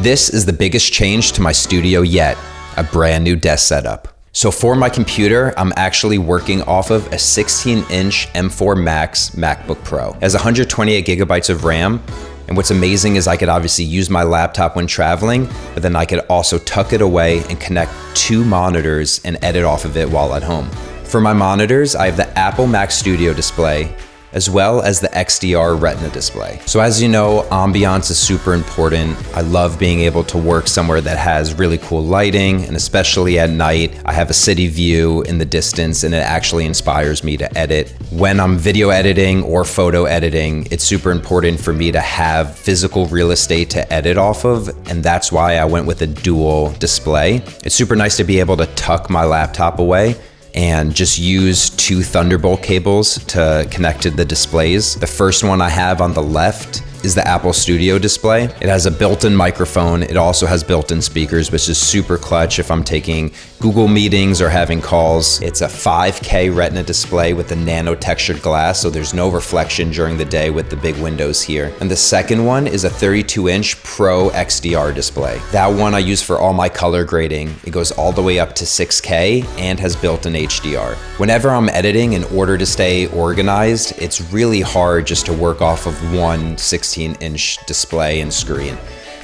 This is the biggest change to my studio yet, a brand new desk setup. So for my computer, I'm actually working off of a 16-inch M4 Max MacBook Pro. It has 128 gigabytes of RAM, and what's amazing is I could obviously use my laptop when traveling, but then I could also tuck it away and connect 2 monitors and edit off of it while at home. For my monitors, I have the Apple Mac Studio display, as well as the XDR Retina display. So as you know, ambiance is super important. I love being able to work somewhere that has really cool lighting, and especially at night, I have a city view in the distance and it actually inspires me to edit. When I'm video editing or photo editing, it's super important for me to have physical real estate to edit off of, and that's why I went with a dual display. It's super nice to be able to tuck my laptop away and just use 2 Thunderbolt cables to connect to the displays. The first one I have on the left is the Apple Studio display. It has a built-in microphone. It also has built-in speakers, which is super clutch if I'm taking Google meetings or having calls. It's a 5K Retina display with a nano textured glass, so there's no reflection during the day with the big windows here. And the second one is a 32-inch Pro XDR display. That one I use for all my color grading. It goes all the way up to 6K and has built-in HDR. Whenever I'm editing, in order to stay organized, it's really hard just to work off of one 16-inch display and screen.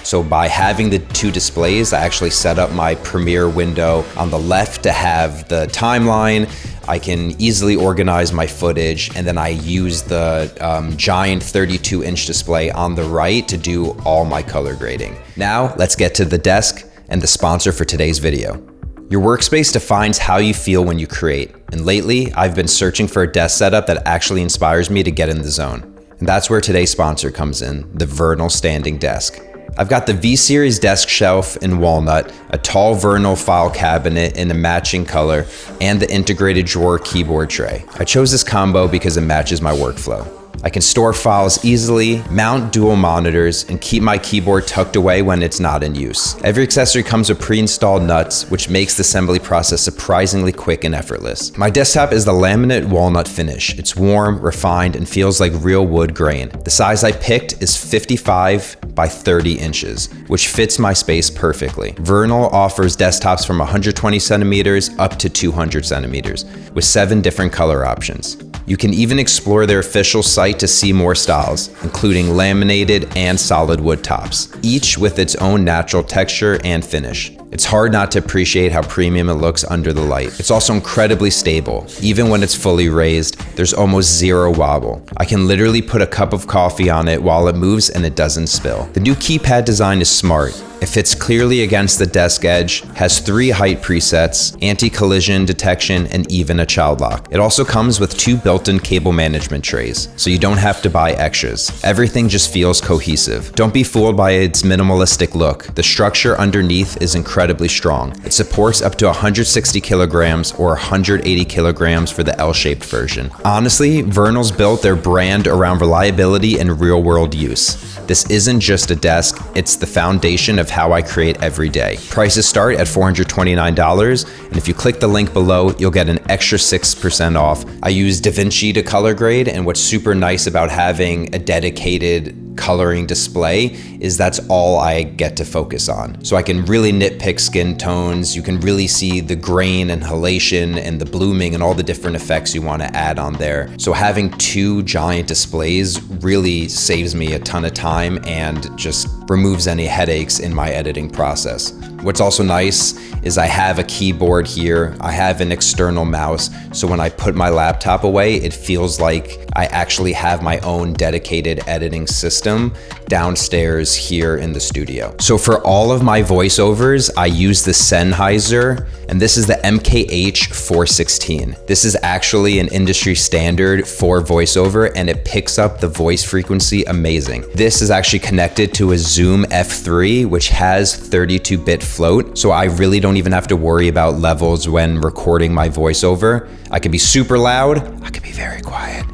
So by having the 2 displays, I actually set up my Premiere window on the left to have the timeline. I can easily organize my footage, and then I use the giant 32-inch display on the right to do all my color grading. Now, let's get to the desk and the sponsor for today's video. Your workspace defines how you feel when you create, and lately, I've been searching for a desk setup that actually inspires me to get in the zone. And that's where today's sponsor comes in, the Vernal standing desk. I've got the V-Series desk shelf in walnut, a tall Vernal file cabinet in a matching color, and the integrated drawer keyboard tray. I chose this combo because it matches my workflow. I can store files easily, mount dual monitors, and keep my keyboard tucked away when it's not in use. Every accessory comes with pre-installed nuts, which makes the assembly process surprisingly quick and effortless. My desktop is the laminate walnut finish. It's warm, refined, and feels like real wood grain. The size I picked is 55 by 30 inches, which fits my space perfectly. Vernal offers desktops from 120 centimeters up to 200 centimeters, with 7 different color options. You can even explore their official site to see more styles, including laminated and solid wood tops, each with its own natural texture and finish. It's hard not to appreciate how premium it looks under the light. It's also incredibly stable. Even when it's fully raised, there's almost 0 wobble. I can literally put a cup of coffee on it while it moves and it doesn't spill. The new keypad design is smart. It fits clearly against the desk edge, has 3 height presets, anti-collision detection, and even a child lock. It also comes with 2 built-in cable management trays, so you don't have to buy extras. Everything just feels cohesive. Don't be fooled by its minimalistic look. The structure underneath is incredibly strong. It supports up to 160 kilograms or 180 kilograms for the L-shaped version. Honestly, Vernal's built their brand around reliability and real-world use. This isn't just a desk, it's the foundation of how I create every day. Prices start at $429, and if you click the link below, you'll get an extra 6% off. I use DaVinci to color grade, and what's super nice about having a dedicated coloring display is that's all I get to focus on. So I can really nitpick skin tones, you can really see the grain and halation and the blooming and all the different effects you want to add on there. So having 2 giant displays really saves me a ton of time and just removes any headaches in my editing process. What's also nice is I have a keyboard here, I have an external mouse, so when I put my laptop away, it feels like I actually have my own dedicated editing system downstairs here in the studio. So for all of my voiceovers, I use the Sennheiser, and this is the MKH 416. This is actually an industry standard for voiceover, and it picks up the voice frequency amazing. This is actually connected to a Zoom F3, which has 32-bit float, so I really don't even have to worry about levels when recording my voiceover. I could be super loud, I could be very quiet,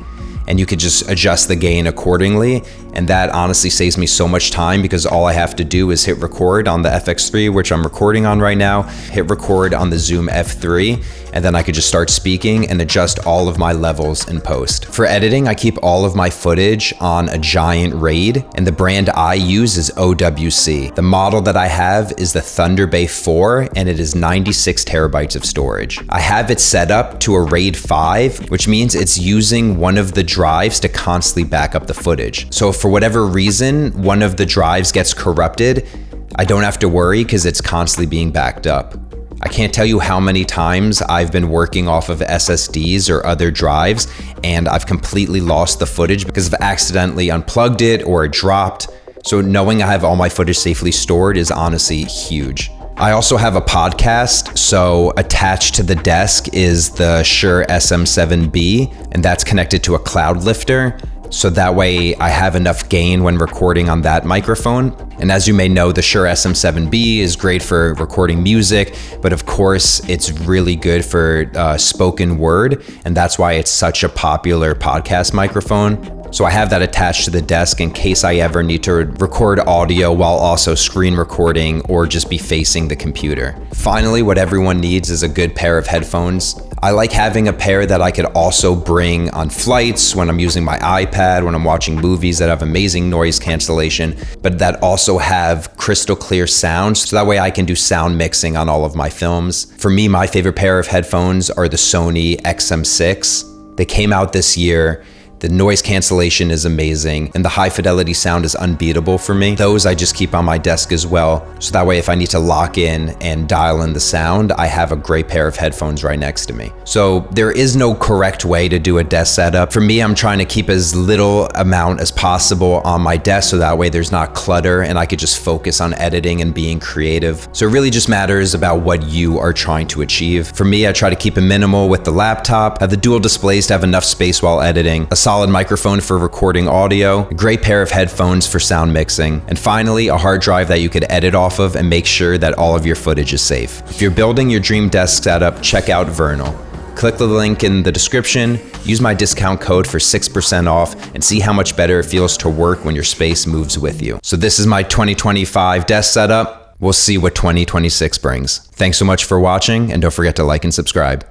and you could just adjust the gain accordingly, And that honestly saves me so much time because all I have to do is hit record on the FX3, which I'm recording on right now, hit record on the Zoom F3, and then I could just start speaking and adjust all of my levels in post. For editing, I keep all of my footage on a giant RAID, and the brand I use is OWC. The model that I have is the Thunder Bay 4, and it is 96 terabytes of storage. I have it set up to a RAID 5, which means it's using one of the drives to constantly back up the footage. So if for whatever reason, one of the drives gets corrupted, I don't have to worry because it's constantly being backed up. I can't tell you how many times I've been working off of SSDs or other drives and I've completely lost the footage because I've accidentally unplugged it or it dropped. So knowing I have all my footage safely stored is honestly huge. I also have a podcast, so attached to the desk is the Shure SM7B, and that's connected to a cloud lifter. So that way I have enough gain when recording on that microphone. And as you may know, the Shure SM7B is great for recording music, but of course it's really good for spoken word, and that's why it's such a popular podcast microphone. So I have that attached to the desk in case I ever need to record audio while also screen recording or just be facing the computer. Finally, what everyone needs is a good pair of headphones. I like having a pair that I could also bring on flights, when I'm using my iPad, when I'm watching movies that have amazing noise cancellation, but that also have crystal clear sound, so that way I can do sound mixing on all of my films. For me, my favorite pair of headphones are the Sony XM6. They came out this year. The noise cancellation is amazing, and the high fidelity sound is unbeatable for me. Those I just keep on my desk as well, so that way if I need to lock in and dial in the sound, I have a great pair of headphones right next to me. So there is no correct way to do a desk setup. For me, I'm trying to keep as little amount as possible on my desk so that way there's not clutter and I could just focus on editing and being creative. So it really just matters about what you are trying to achieve. For me, I try to keep it minimal with the laptop, have the dual displays to have enough space while editing, a solid microphone for recording audio, a great pair of headphones for sound mixing, and finally, a hard drive that you could edit off of and make sure that all of your footage is safe. If you're building your dream desk setup, check out Vernal. Click the link in the description, use my discount code for 6% off, and see how much better it feels to work when your space moves with you. So this is my 2025 desk setup. We'll see what 2026 brings. Thanks so much for watching, and don't forget to like and subscribe.